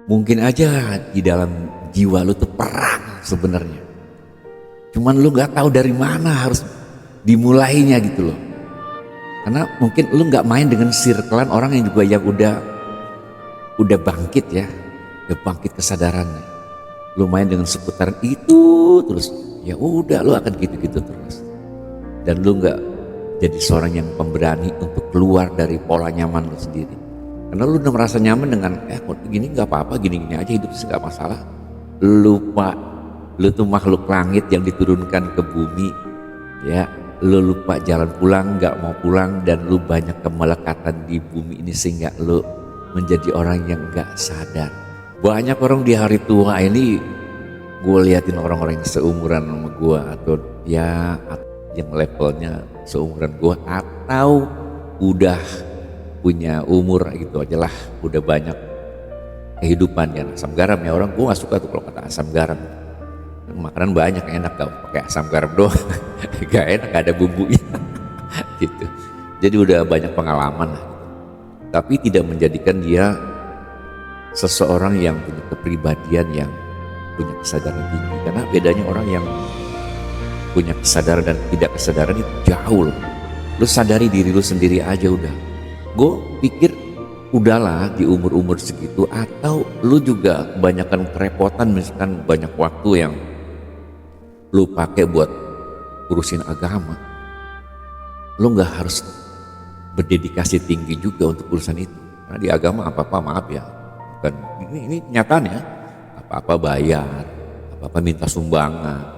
Mungkin aja di dalam jiwa lu tuh perang sebenarnya. Cuman lu nggak tahu dari mana harus dimulainya gitu loh. Karena mungkin lu nggak main dengan circlean orang yang juga yang udah bangkit ya, udah bangkit kesadarannya. Lu main dengan seputaran itu terus, ya udah lu akan gitu-gitu terus. Dan lu nggak jadi seorang yang pemberani untuk keluar dari pola nyaman lu sendiri. Karena lu udah merasa nyaman dengan kok gini nggak apa-apa, gini-gini aja hidup sih nggak masalah. Lupa lu tuh makhluk langit yang diturunkan ke bumi, ya. Lu lupa jalan pulang, nggak mau pulang, dan lu banyak kemelekatan di bumi ini sehingga lu menjadi orang yang nggak sadar. Banyak orang di hari tua ini gue liatin orang-orang yang seumuran sama gue atau ya yang levelnya seumuran gue atau udah punya umur gitu aja lah, udah banyak kehidupan ya, asam garam ya. Orang gue gak suka tuh kalau kata asam garam. Makanan banyak enak gak pakai asam garam doang. Gak enak, gak ada bumbunya gitu. Jadi udah banyak pengalaman lah gitu. Tapi tidak menjadikan dia seseorang yang punya kepribadian yang punya kesadaran tinggi. Karena bedanya orang yang punya kesadaran dan tidak kesadaran itu jauh loh. Lu sadari diri lu sendiri aja udah. Gue pikir udahlah di umur-umur segitu, atau lu juga kebanyakan kerepotan, misalkan banyak waktu yang lu pakai buat urusin agama. Lu gak harus berdedikasi tinggi juga untuk urusan itu. Karena di agama apa-apa maaf ya, bukan ini kenyataannya, apa-apa bayar, apa-apa minta sumbangan.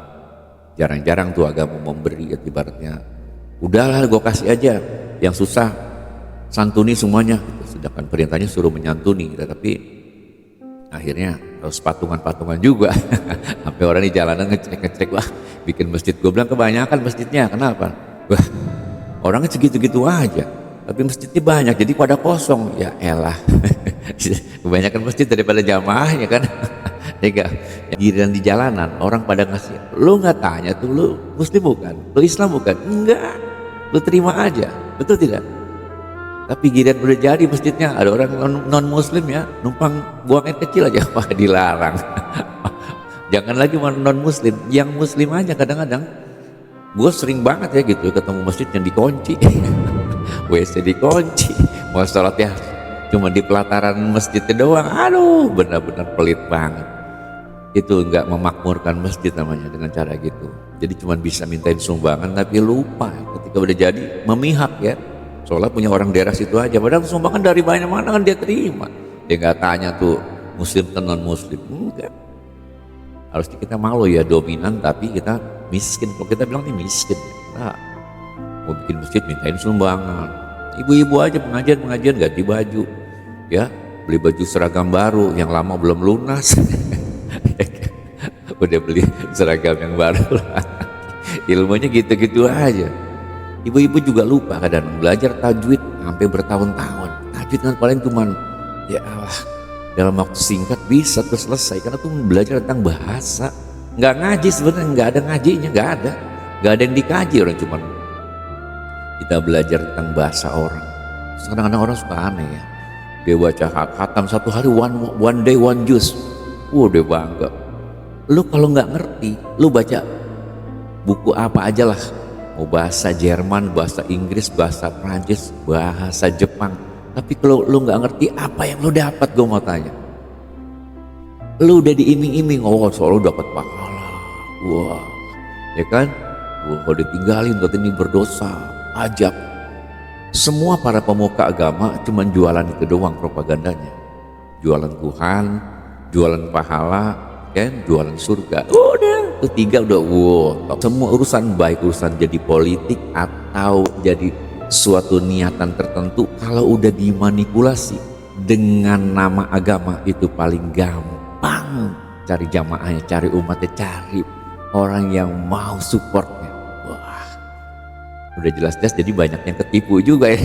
Jarang-jarang tuh agama memberi, ibaratnya udahlah gue kasih aja, yang susah santuni semuanya gitu. Sedangkan perintahnya suruh menyantuni gitu. Tapi akhirnya harus patungan-patungan juga. Sampai orang di jalanan ngecek-ngecek, wah bikin masjid. Gue bilang kebanyakan masjidnya, kenapa? Wah orangnya segitu-gitu aja, tapi masjidnya banyak jadi pada kosong. Ya elah. Kebanyakan masjid daripada jamaahnya kan. Tega. Giliran di jalanan orang pada ngasih, lu nggak tanya tuh lu muslim bukan, lu Islam bukan, enggak, lu terima aja, betul tidak? Tapi giliran udah jadi masjidnya, ada orang non muslim ya numpang buang air kecil aja, wah dilarang. Jangan lagi non muslim, yang muslim aja kadang-kadang. Gue sering banget ya gitu ketemu masjid yang dikunci. WC dikunci, mau sholat ya cuma di pelataran masjidnya doang. Aduh benar-benar pelit banget. Itu nggak memakmurkan masjid namanya dengan cara gitu. Jadi cuma bisa mintain sumbangan tapi lupa ketika udah jadi memihak ya. Soalnya punya orang daerah situ aja, padahal sumbangan dari banyak mana kan dia terima. Dia nggak tanya tuh muslim atau non muslim, enggak. Harusnya kita malu ya dominan tapi kita miskin. Kalau kita bilang ini miskin, nah, mau bikin masjid mintain sumbangan. Ibu-ibu aja pengajian ganti baju, ya beli baju seragam baru yang lama belum lunas. Udah beli seragam yang baru lah. Ilmunya gitu-gitu aja. Ibu-ibu juga lupa kadang belajar tajwid sampai bertahun-tahun. Tajwid kan paling cuman ya Allah dalam waktu singkat bisa terus selesai, karena tuh belajar tentang bahasa. Nggak ngaji sebenarnya, nggak ada ngajinya, nggak ada yang dikaji. Orang cuman kita belajar tentang bahasa orang. Kadang-kadang orang suka aneh ya, dia baca khatam satu hari one day one juice, dia bangga. Lu kalau nggak ngerti, lu baca buku apa aja lah, mau bahasa Jerman, bahasa Inggris, bahasa Prancis, bahasa Jepang, tapi kalau lu nggak ngerti apa yang lu dapat, gue mau tanya, lu udah diiming-iming, soal lu dapat pahala, wah, ya kan, kalau ditinggalin katanya berdosa, ajab. Semua para pemuka agama cuman jualan itu doang propagandanya, jualan Tuhan, jualan pahala, kan, jualan surga. Udah, itu tiga udah wow. Semua urusan baik urusan jadi politik atau jadi suatu niatan tertentu, kalau udah dimanipulasi dengan nama agama itu paling gampang cari jamaahnya, cari umatnya, cari orang yang mau supportnya. Wah, udah jelas-jelas jadi banyak yang ketipu juga ya.